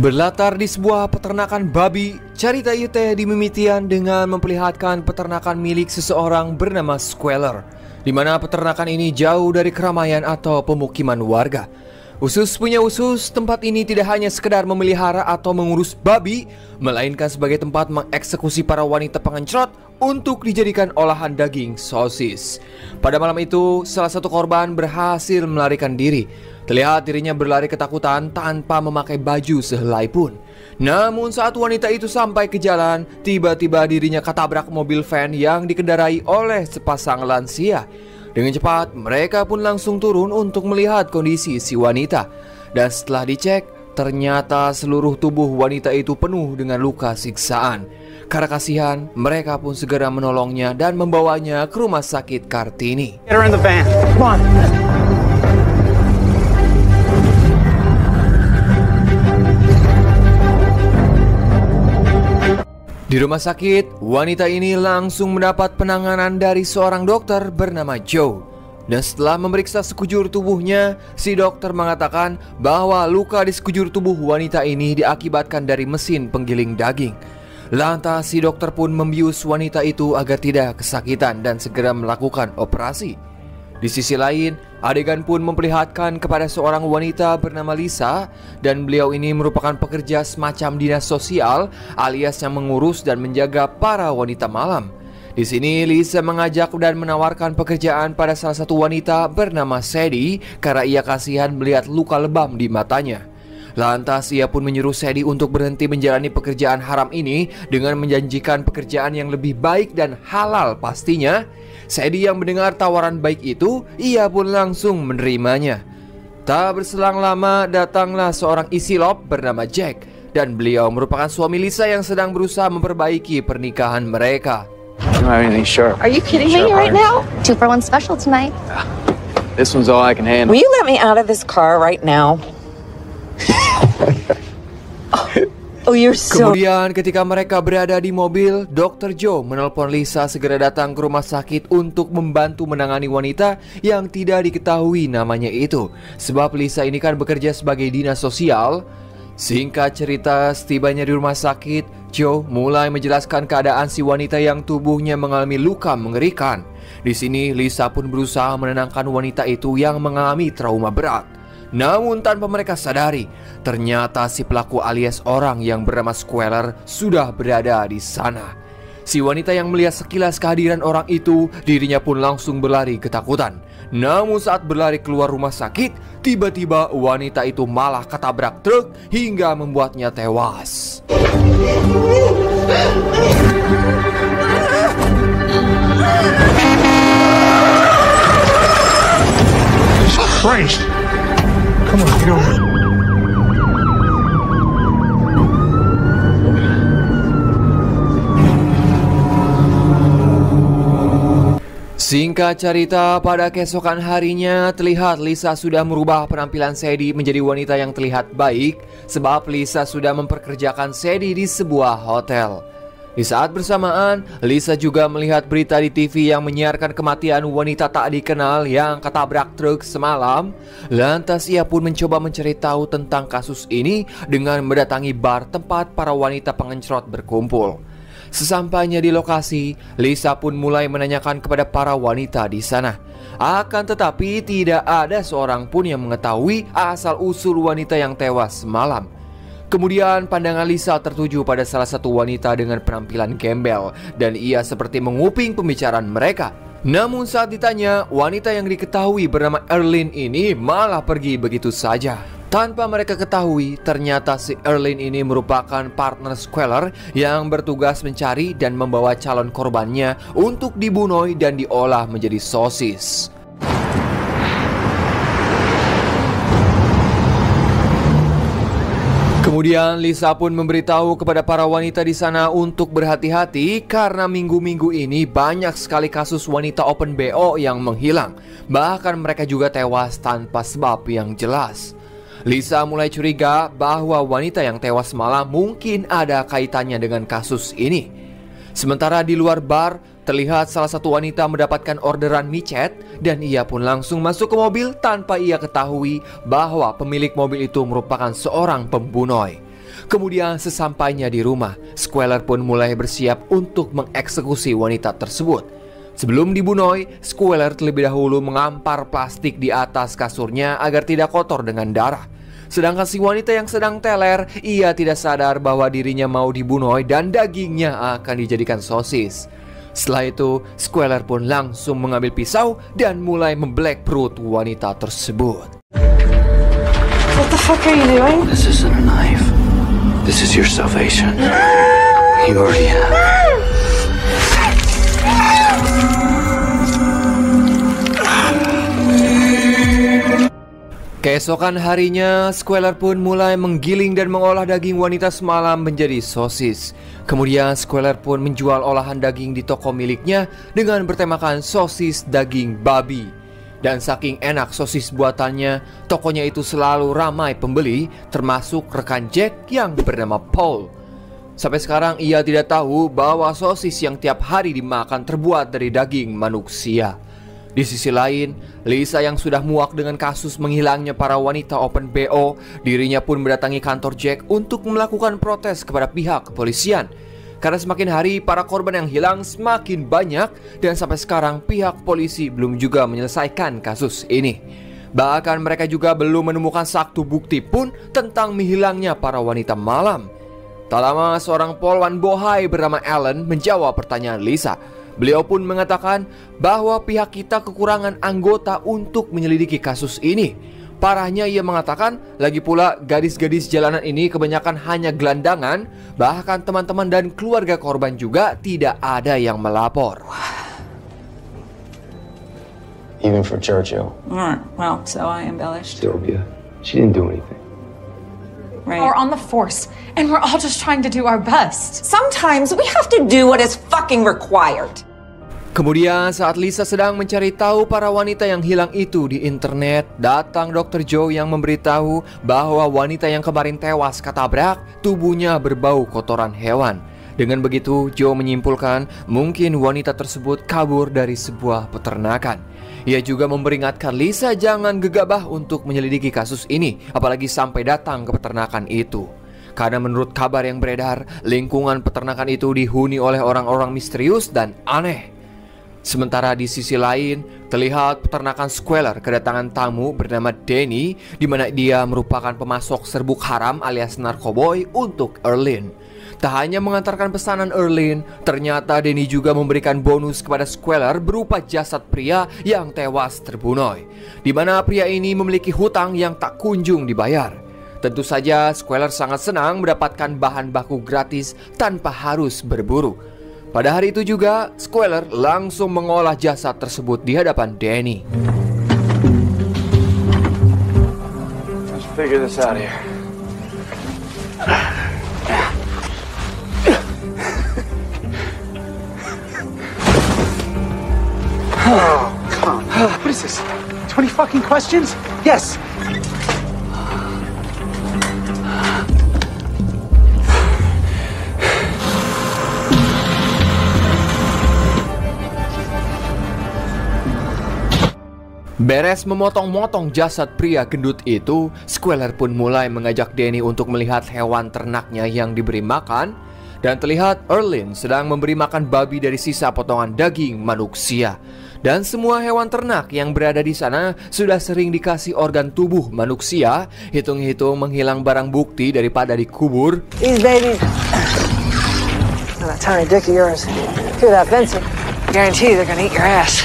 Berlatar di sebuah peternakan babi, cerita ieu teh dimimitian dengan memperlihatkan peternakan milik seseorang bernama Squealer, di mana peternakan ini jauh dari keramaian atau pemukiman warga. Usus punya usus, tempat ini tidak hanya sekedar memelihara atau mengurus babi, melainkan sebagai tempat mengeksekusi para wanita pengencrot untuk dijadikan olahan daging sosis. Pada malam itu, salah satu korban berhasil melarikan diri. Terlihat dirinya berlari ketakutan tanpa memakai baju sehelai pun. Namun saat wanita itu sampai ke jalan, tiba-tiba dirinya ketabrak mobil van yang dikendarai oleh sepasang lansia. Dengan cepat, mereka pun langsung turun untuk melihat kondisi si wanita. Dan setelah dicek, ternyata seluruh tubuh wanita itu penuh dengan luka siksaan. Karena kasihan, mereka pun segera menolongnya dan membawanya ke rumah sakit Kartini. Get her in the van. Come on. Di rumah sakit, wanita ini langsung mendapat penanganan dari seorang dokter bernama Joe. Dan setelah memeriksa sekujur tubuhnya, si dokter mengatakan bahwa luka di sekujur tubuh wanita ini diakibatkan dari mesin penggiling daging. Lantas si dokter pun membius wanita itu agar tidak kesakitan dan segera melakukan operasi. Di sisi lain, adegan pun memperlihatkan kepada seorang wanita bernama Lisa, dan beliau ini merupakan pekerja semacam dinas sosial alias yang mengurus dan menjaga para wanita malam. Di sini Lisa mengajak dan menawarkan pekerjaan pada salah satu wanita bernama Sadie karena ia kasihan melihat luka lebam di matanya. Lantas ia pun menyuruh Sadie untuk berhenti menjalani pekerjaan haram ini dengan menjanjikan pekerjaan yang lebih baik dan halal pastinya. Sadie yang mendengar tawaran baik itu, ia pun langsung menerimanya. Tak berselang lama datanglah seorang isilop bernama Jack, dan beliau merupakan suami Lisa yang sedang berusaha memperbaiki pernikahan mereka. Are you kidding me right now? 2 for 1 special tonight. This one's all I can handle. Will you let me out of this car right now? Oh, you're so... Kemudian ketika mereka berada di mobil, Dr. Joe menelpon Lisa segera datang ke rumah sakit untuk membantu menangani wanita yang tidak diketahui namanya itu. Sebab Lisa ini kan bekerja sebagai dinas sosial. Singkat cerita, setibanya di rumah sakit, Joe mulai menjelaskan keadaan si wanita yang tubuhnya mengalami luka mengerikan. Di sini Lisa pun berusaha menenangkan wanita itu yang mengalami trauma berat. Namun tanpa mereka sadari, ternyata si pelaku alias orang yang bernama Squealer sudah berada di sana. Si wanita yang melihat sekilas kehadiran orang itu, dirinya pun langsung berlari ketakutan. Namun saat berlari keluar rumah sakit, tiba-tiba wanita itu malah ketabrak truk hingga membuatnya tewas. Christ! Come on, get over. Singkat cerita, pada keesokan harinya terlihat Lisa sudah merubah penampilan Sadie menjadi wanita yang terlihat baik, sebab Lisa sudah memperkerjakan Sadie di sebuah hotel. Di saat bersamaan, Lisa juga melihat berita di TV yang menyiarkan kematian wanita tak dikenal yang ketabrak truk semalam. Lantas ia pun mencoba mencari tahu tentang kasus ini dengan mendatangi bar tempat para wanita pengencrot berkumpul. Sesampainya di lokasi, Lisa pun mulai menanyakan kepada para wanita di sana. Akan tetapi tidak ada seorang pun yang mengetahui asal-usul wanita yang tewas semalam. Kemudian pandangan Lisa tertuju pada salah satu wanita dengan penampilan gembel, dan ia seperti menguping pembicaraan mereka. Namun saat ditanya, wanita yang diketahui bernama Erlyn ini malah pergi begitu saja. Tanpa mereka ketahui, ternyata si Erlyn ini merupakan partner Squealer yang bertugas mencari dan membawa calon korbannya untuk dibunuh dan diolah menjadi sosis. Kemudian Lisa pun memberitahu kepada para wanita di sana untuk berhati-hati karena minggu-minggu ini banyak sekali kasus wanita open BO yang menghilang. Bahkan mereka juga tewas tanpa sebab yang jelas. Lisa mulai curiga bahwa wanita yang tewas malam mungkin ada kaitannya dengan kasus ini. Sementara di luar bar, terlihat salah satu wanita mendapatkan orderan micet dan ia pun langsung masuk ke mobil tanpa ia ketahui bahwa pemilik mobil itu merupakan seorang pembunuh. Kemudian sesampainya di rumah, Squealer pun mulai bersiap untuk mengeksekusi wanita tersebut. Sebelum dibunuh, Squealer terlebih dahulu mengampar plastik di atas kasurnya agar tidak kotor dengan darah. Sedangkan si wanita yang sedang teler, ia tidak sadar bahwa dirinya mau dibunuh dan dagingnya akan dijadikan sosis. Setelah itu, Squealer pun langsung mengambil pisau dan mulai membelek perut wanita tersebut. What the fuck are you doing? This isn't a knife. This is your salvation. You already have. Keesokan harinya, Squealer pun mulai menggiling dan mengolah daging wanita semalam menjadi sosis. Kemudian Squealer pun menjual olahan daging di toko miliknya dengan bertemakan sosis daging babi. Dan saking enak sosis buatannya, tokonya itu selalu ramai pembeli, termasuk rekan Jack yang bernama Paul. Sampai sekarang ia tidak tahu bahwa sosis yang tiap hari dimakan terbuat dari daging manusia. Di sisi lain, Lisa yang sudah muak dengan kasus menghilangnya para wanita Open BO, dirinya pun mendatangi kantor Jack untuk melakukan protes kepada pihak kepolisian. Karena semakin hari para korban yang hilang semakin banyak dan sampai sekarang pihak polisi belum juga menyelesaikan kasus ini. Bahkan mereka juga belum menemukan satu bukti pun tentang menghilangnya para wanita malam. Tak lama seorang polwan bohai bernama Alan menjawab pertanyaan Lisa. Beliau pun mengatakan bahwa pihak kita kekurangan anggota untuk menyelidiki kasus ini. Parahnya ia mengatakan, lagi pula gadis-gadis jalanan ini kebanyakan hanya gelandangan, bahkan teman-teman dan keluarga korban juga tidak ada yang melapor. Even for Churchill. Well, so I embellished. Sylvia, she didn't do anything. Right. We're on the force, and we're all just trying to do our best. Sometimes we have to do what is fucking required. Kemudian saat Lisa sedang mencari tahu para wanita yang hilang itu di internet, datang Dr. Joe yang memberitahu bahwa wanita yang kemarin tewas ketabrak tubuhnya berbau kotoran hewan. Dengan begitu, Joe menyimpulkan mungkin wanita tersebut kabur dari sebuah peternakan. Ia juga memperingatkan Lisa jangan gegabah untuk menyelidiki kasus ini, apalagi sampai datang ke peternakan itu. Karena menurut kabar yang beredar, lingkungan peternakan itu dihuni oleh orang-orang misterius dan aneh. Sementara di sisi lain, terlihat peternakan Squealer kedatangan tamu bernama Danny, di mana dia merupakan pemasok serbuk haram alias narkoboy untuk Erlyn. Tak hanya mengantarkan pesanan Erlyn, ternyata Danny juga memberikan bonus kepada Squealer berupa jasad pria yang tewas terbunuh, di mana pria ini memiliki hutang yang tak kunjung dibayar. Tentu saja Squealer sangat senang mendapatkan bahan baku gratis tanpa harus berburu. Pada hari itu juga, Squealer langsung mengolah jasad tersebut di hadapan Danny. Let's figure this out here. Oh, come on. What is this? 20 fucking questions? Yes. Beres memotong-motong jasad pria gendut itu, Squealer pun mulai mengajak Danny untuk melihat hewan ternaknya yang diberi makan. Dan terlihat Erlyn sedang memberi makan babi dari sisa potongan daging manusia. Dan semua hewan ternak yang berada di sana sudah sering dikasih organ tubuh manusia. Hitung-hitung menghilang barang bukti daripada dikubur. These babies. And that tiny dick of yours. Through that fencing. Guarantee they're gonna eat your ass.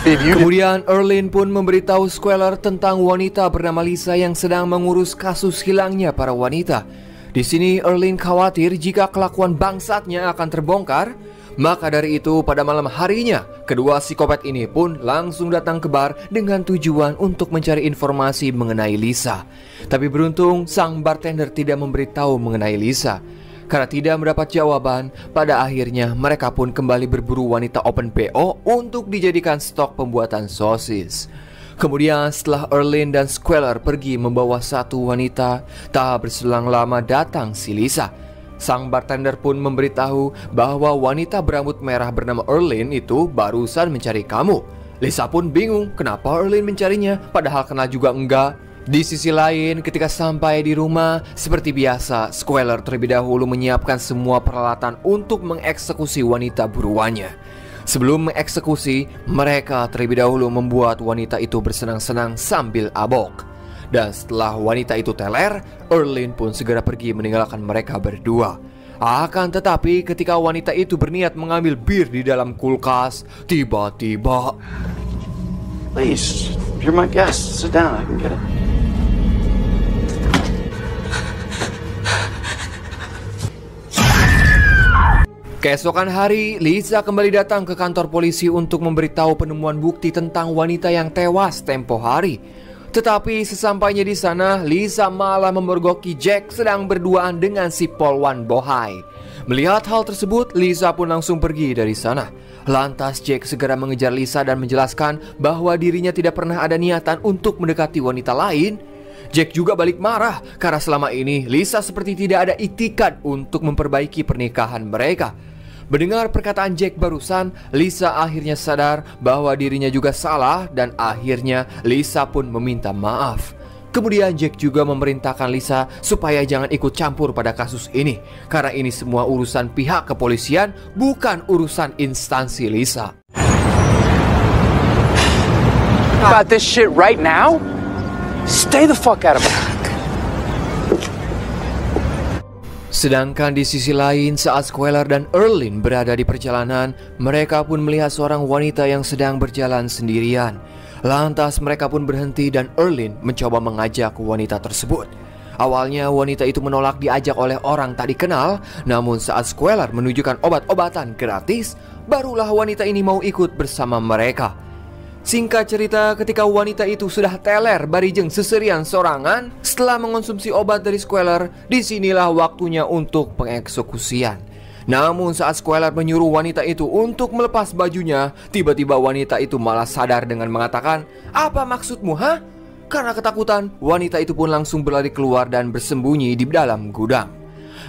Kemudian Erlyn pun memberitahu Squealer tentang wanita bernama Lisa yang sedang mengurus kasus hilangnya para wanita. Di sini Erlyn khawatir jika kelakuan bangsatnya akan terbongkar. Maka dari itu pada malam harinya, kedua psikopat ini pun langsung datang ke bar dengan tujuan untuk mencari informasi mengenai Lisa. Tapi beruntung sang bartender tidak memberitahu mengenai Lisa. Karena tidak mendapat jawaban, pada akhirnya mereka pun kembali berburu wanita Open BO untuk dijadikan stok pembuatan sosis. Kemudian setelah Erlyn dan Squealer pergi membawa satu wanita, tak berselang lama datang si Lisa. Sang bartender pun memberitahu bahwa wanita berambut merah bernama Erlyn itu barusan mencari kamu. Lisa pun bingung kenapa Erlyn mencarinya, padahal kenal juga enggak. Di sisi lain, ketika sampai di rumah, seperti biasa, Squealer terlebih dahulu menyiapkan semua peralatan untuk mengeksekusi wanita buruannya. Sebelum mengeksekusi, mereka terlebih dahulu membuat wanita itu bersenang-senang sambil abok. Dan setelah wanita itu teler, Earlene pun segera pergi meninggalkan mereka berdua. Akan tetapi ketika wanita itu berniat mengambil bir di dalam kulkas, tiba-tiba... Please, you're my guest. Sit down, I can get it. Keesokan hari, Lisa kembali datang ke kantor polisi untuk memberitahu penemuan bukti tentang wanita yang tewas tempo hari. Tetapi sesampainya di sana, Lisa malah memergoki Jack sedang berduaan dengan si Polwan Bohai. Melihat hal tersebut, Lisa pun langsung pergi dari sana. Lantas Jack segera mengejar Lisa dan menjelaskan bahwa dirinya tidak pernah ada niatan untuk mendekati wanita lain. Jack juga balik marah karena selama ini Lisa seperti tidak ada itikad untuk memperbaiki pernikahan mereka. Mendengar perkataan Jack barusan, Lisa akhirnya sadar bahwa dirinya juga salah dan akhirnya Lisa pun meminta maaf. Kemudian Jack juga memerintahkan Lisa supaya jangan ikut campur pada kasus ini, karena ini semua urusan pihak kepolisian, bukan urusan instansi Lisa. About this shit right now? Stay the fuck out of it. Sedangkan di sisi lain, saat Squealer dan Earlene berada di perjalanan, mereka pun melihat seorang wanita yang sedang berjalan sendirian. Lantas mereka pun berhenti dan Earlene mencoba mengajak wanita tersebut. Awalnya wanita itu menolak diajak oleh orang tak dikenal, namun saat Squealer menunjukkan obat-obatan gratis, barulah wanita ini mau ikut bersama mereka. Singkat cerita, ketika wanita itu sudah teler barijeng seserian sorangan setelah mengonsumsi obat dari Squealer, disinilah waktunya untuk pengeksekusian. Namun saat Squealer menyuruh wanita itu untuk melepas bajunya, tiba-tiba wanita itu malah sadar dengan mengatakan, "Apa maksudmu, ha?" Karena ketakutan, wanita itu pun langsung berlari keluar dan bersembunyi di dalam gudang.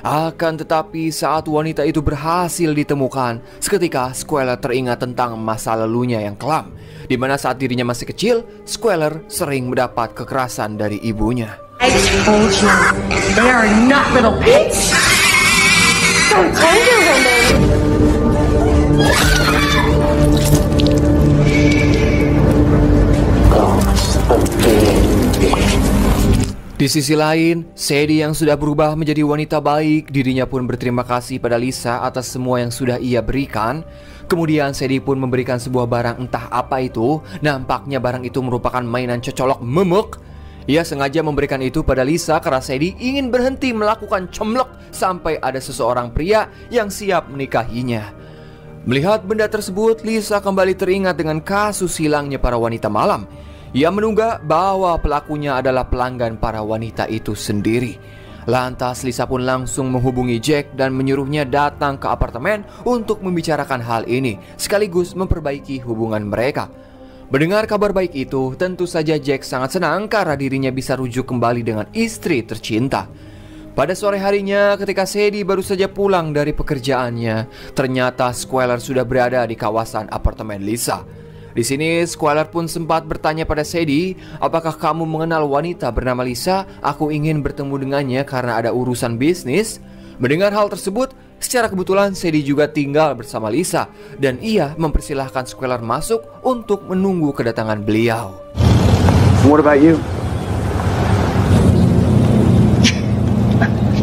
Akan tetapi saat wanita itu berhasil ditemukan, seketika Squealer teringat tentang masa lalunya yang kelam, di mana saat dirinya masih kecil, Squealer sering mendapat kekerasan dari ibunya. I told you, they are not little pigs. I told you, Di sisi lain, Sadie yang sudah berubah menjadi wanita baik, dirinya pun berterima kasih pada Lisa atas semua yang sudah ia berikan. Kemudian Sadie pun memberikan sebuah barang entah apa itu. Nampaknya barang itu merupakan mainan cocolok memek. Ia sengaja memberikan itu pada Lisa karena Sadie ingin berhenti melakukan comlok sampai ada seseorang pria yang siap menikahinya. Melihat benda tersebut, Lisa kembali teringat dengan kasus hilangnya para wanita malam. Ia menduga bahwa pelakunya adalah pelanggan para wanita itu sendiri. Lantas Lisa pun langsung menghubungi Jack dan menyuruhnya datang ke apartemen untuk membicarakan hal ini, sekaligus memperbaiki hubungan mereka. Mendengar kabar baik itu, tentu saja Jack sangat senang karena dirinya bisa rujuk kembali dengan istri tercinta. Pada sore harinya, ketika Sadie baru saja pulang dari pekerjaannya, ternyata Squealer sudah berada di kawasan apartemen Lisa. Di sini Squealer pun sempat bertanya pada Sadie, "Apakah kamu mengenal wanita bernama Lisa? Aku ingin bertemu dengannya karena ada urusan bisnis." Mendengar hal tersebut, secara kebetulan Sadie juga tinggal bersama Lisa dan ia mempersilahkan Squealer masuk untuk menunggu kedatangan beliau. What about you?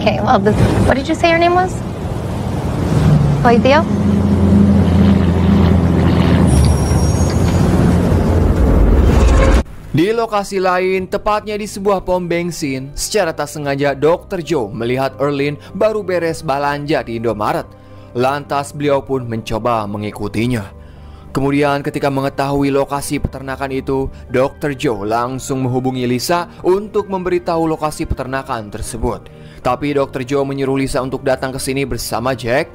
Okay, well, what did you say your name was? Chloe Theo? Di lokasi lain, tepatnya di sebuah pom bensin, secara tak sengaja Dr. Joe melihat Earlene baru beres belanja di Indomaret. Lantas beliau pun mencoba mengikutinya. Kemudian ketika mengetahui lokasi peternakan itu, Dr. Joe langsung menghubungi Lisa untuk memberitahu lokasi peternakan tersebut. Tapi Dr. Joe menyuruh Lisa untuk datang ke sini bersama Jack.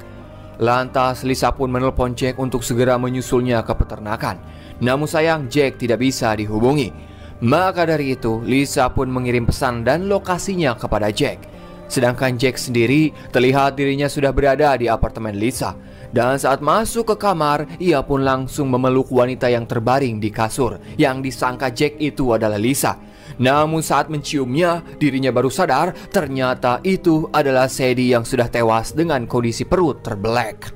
Lantas Lisa pun menelpon Jack untuk segera menyusulnya ke peternakan. Namun sayang, Jack tidak bisa dihubungi. Maka dari itu, Lisa pun mengirim pesan dan lokasinya kepada Jack. Sedangkan Jack sendiri terlihat dirinya sudah berada di apartemen Lisa. Dan saat masuk ke kamar, ia pun langsung memeluk wanita yang terbaring di kasur, yang disangka Jack itu adalah Lisa. Namun saat menciumnya, dirinya baru sadar ternyata itu adalah Sadie yang sudah tewas dengan kondisi perut terbelek.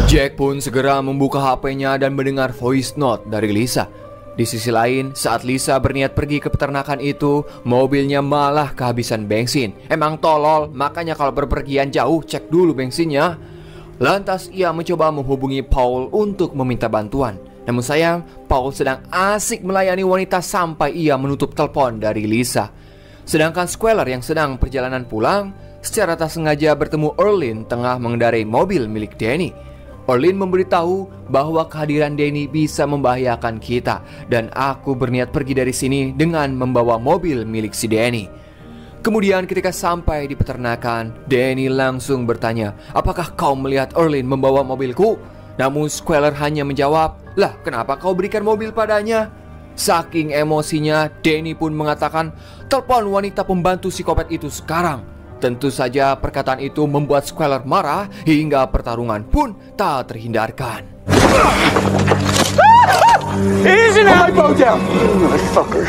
Jack pun segera membuka HP-nya dan mendengar voice note dari Lisa. Di sisi lain, saat Lisa berniat pergi ke peternakan itu, mobilnya malah kehabisan bensin. Emang tolol, makanya kalau berpergian jauh cek dulu bensinnya. Lantas ia mencoba menghubungi Paul untuk meminta bantuan. Namun sayang, Paul sedang asik melayani wanita sampai ia menutup telepon dari Lisa. Sedangkan Squealer yang sedang perjalanan pulang, secara tak sengaja bertemu Earlene tengah mengendarai mobil milik Danny. Earlene memberitahu bahwa kehadiran Danny bisa membahayakan kita dan aku berniat pergi dari sini dengan membawa mobil milik si Danny. Kemudian ketika sampai di peternakan, Danny langsung bertanya, "Apakah kau melihat Earlene membawa mobilku?" Namun Squealer hanya menjawab, "Lah, kenapa kau berikan mobil padanya?" Saking emosinya, Danny pun mengatakan, "Telepon wanita pembantu psikopat itu sekarang." Tentu saja perkataan itu membuat Squealer marah hingga pertarungan pun tak terhindarkan. Easy now! Bow down! Motherfucker.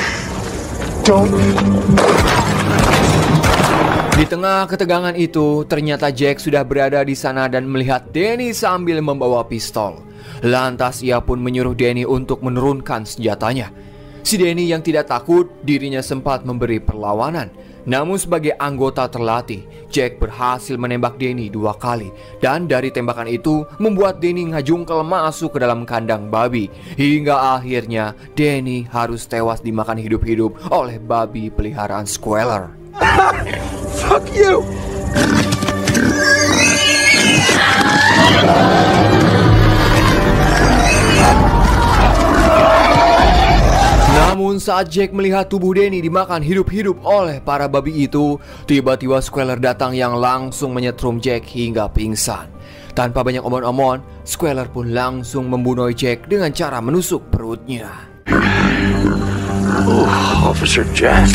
Don't. Di tengah ketegangan itu, ternyata Jack sudah berada di sana dan melihat Danny sambil membawa pistol. Lantas ia pun menyuruh Danny untuk menurunkan senjatanya. Si Danny yang tidak takut, dirinya sempat memberi perlawanan. Namun sebagai anggota terlatih, Jack berhasil menembak Danny 2 kali. Dan dari tembakan itu membuat Danny ngajungkel masuk ke dalam kandang babi. Hingga akhirnya Danny harus tewas dimakan hidup-hidup oleh babi peliharaan Squealer. Fuck you! Namun saat Jack melihat tubuh Danny dimakan hidup-hidup oleh para babi itu, tiba-tiba Squealer datang yang langsung menyetrum Jack hingga pingsan. Tanpa banyak omong-omong, Squealer pun langsung membunuh Jack dengan cara menusuk perutnya. Officer Jack.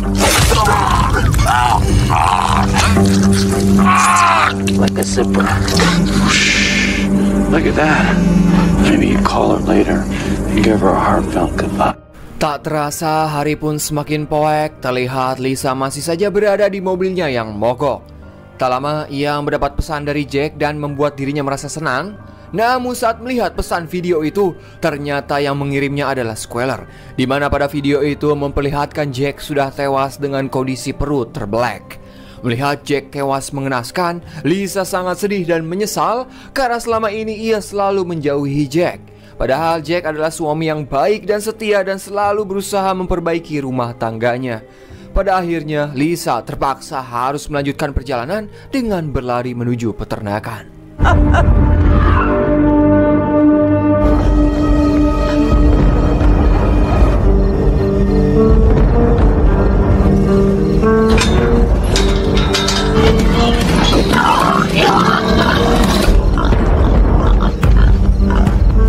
Like a zipper. Look at that. Maybe you call her later and give her a heartfelt goodbye. Tak terasa hari pun semakin poek. Terlihat Lisa masih saja berada di mobilnya yang mogok. Tak lama ia mendapat pesan dari Jack dan membuat dirinya merasa senang. Namun saat melihat pesan video itu, ternyata yang mengirimnya adalah Squealer, di mana pada video itu memperlihatkan Jack sudah tewas dengan kondisi perut terbelek. Melihat Jack tewas mengenaskan, Lisa sangat sedih dan menyesal karena selama ini ia selalu menjauhi Jack. Padahal Jack adalah suami yang baik dan setia dan selalu berusaha memperbaiki rumah tangganya. Pada akhirnya, Lisa terpaksa harus melanjutkan perjalanan dengan berlari menuju peternakan.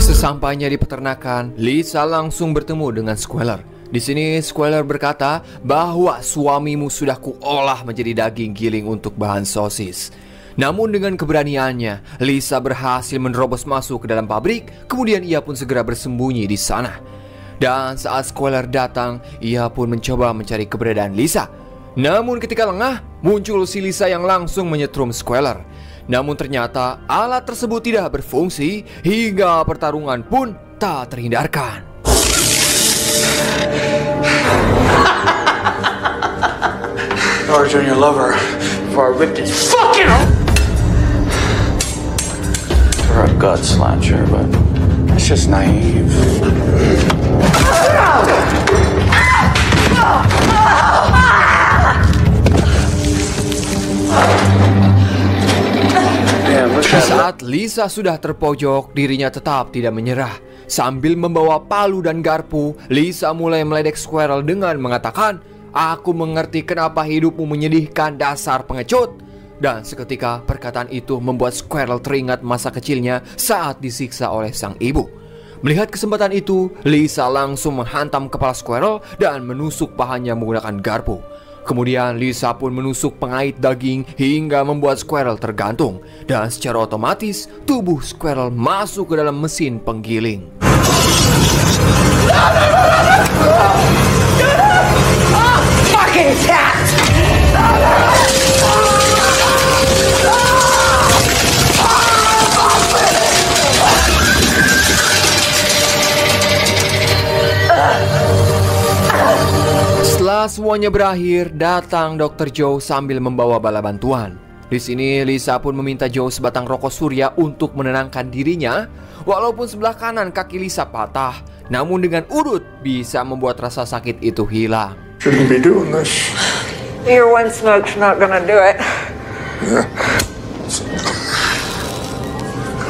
Sesampainya di peternakan, Lisa langsung bertemu dengan Squealer. Di sini Squealer berkata bahwa suamimu sudah kuolah menjadi daging giling untuk bahan sosis. Namun dengan keberaniannya, Lisa berhasil menerobos masuk ke dalam pabrik. Kemudian ia pun segera bersembunyi di sana. Dan saat Squealer datang, ia pun mencoba mencari keberadaan Lisa. Namun ketika lengah, muncul si Lisa yang langsung menyetrum Squealer. Namun ternyata alat tersebut tidak berfungsi hingga pertarungan pun tak terhindarkan. Arjun, your lover, before I ripped his fucking You're a gut slasher, but that's just naive. Saat Lisa sudah terpojok, dirinya tetap tidak menyerah. Sambil membawa palu dan garpu, Lisa mulai meledek Squealer dengan mengatakan, "Aku mengerti kenapa hidupmu menyedihkan, dasar pengecut." Dan seketika perkataan itu membuat Squealer teringat masa kecilnya saat disiksa oleh sang ibu. Melihat kesempatan itu, Lisa langsung menghantam kepala Squealer dan menusuk pahanya menggunakan garpu. Kemudian Lisa pun menusuk pengait daging hingga membuat Squirrel tergantung. Dan secara otomatis tubuh Squirrel masuk ke dalam mesin penggiling. Fucking cat! Setelah semuanya berakhir, datang Dr. Joe sambil membawa bala bantuan. Di sini Lisa pun meminta Joe sebatang rokok surya untuk menenangkan dirinya. Walaupun sebelah kanan kaki Lisa patah, namun dengan urut bisa membuat rasa sakit itu hilang. Shouldn't be doing this. Your one smoke's not gonna do it.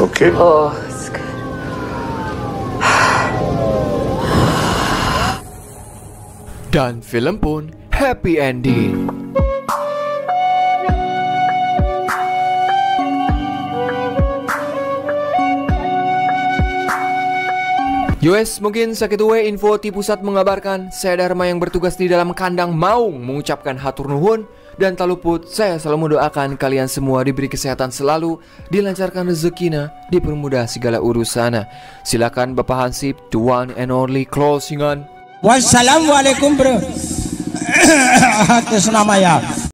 Okay. Oh, it's good. Dan film pun happy ending. US, mungkin sekitu info ti pusat mengabarkan. Saya Dharma yang bertugas di dalam kandang maung mengucapkan hatur nuhun. Dan tak luput, saya selalu mendoakan kalian semua diberi kesehatan selalu, dilancarkan rezekinya, dipermudah segala urusannya. Silakan Bapak Hansip, the one and only closingan. Wassalamualaikum bro. Atas nama ya.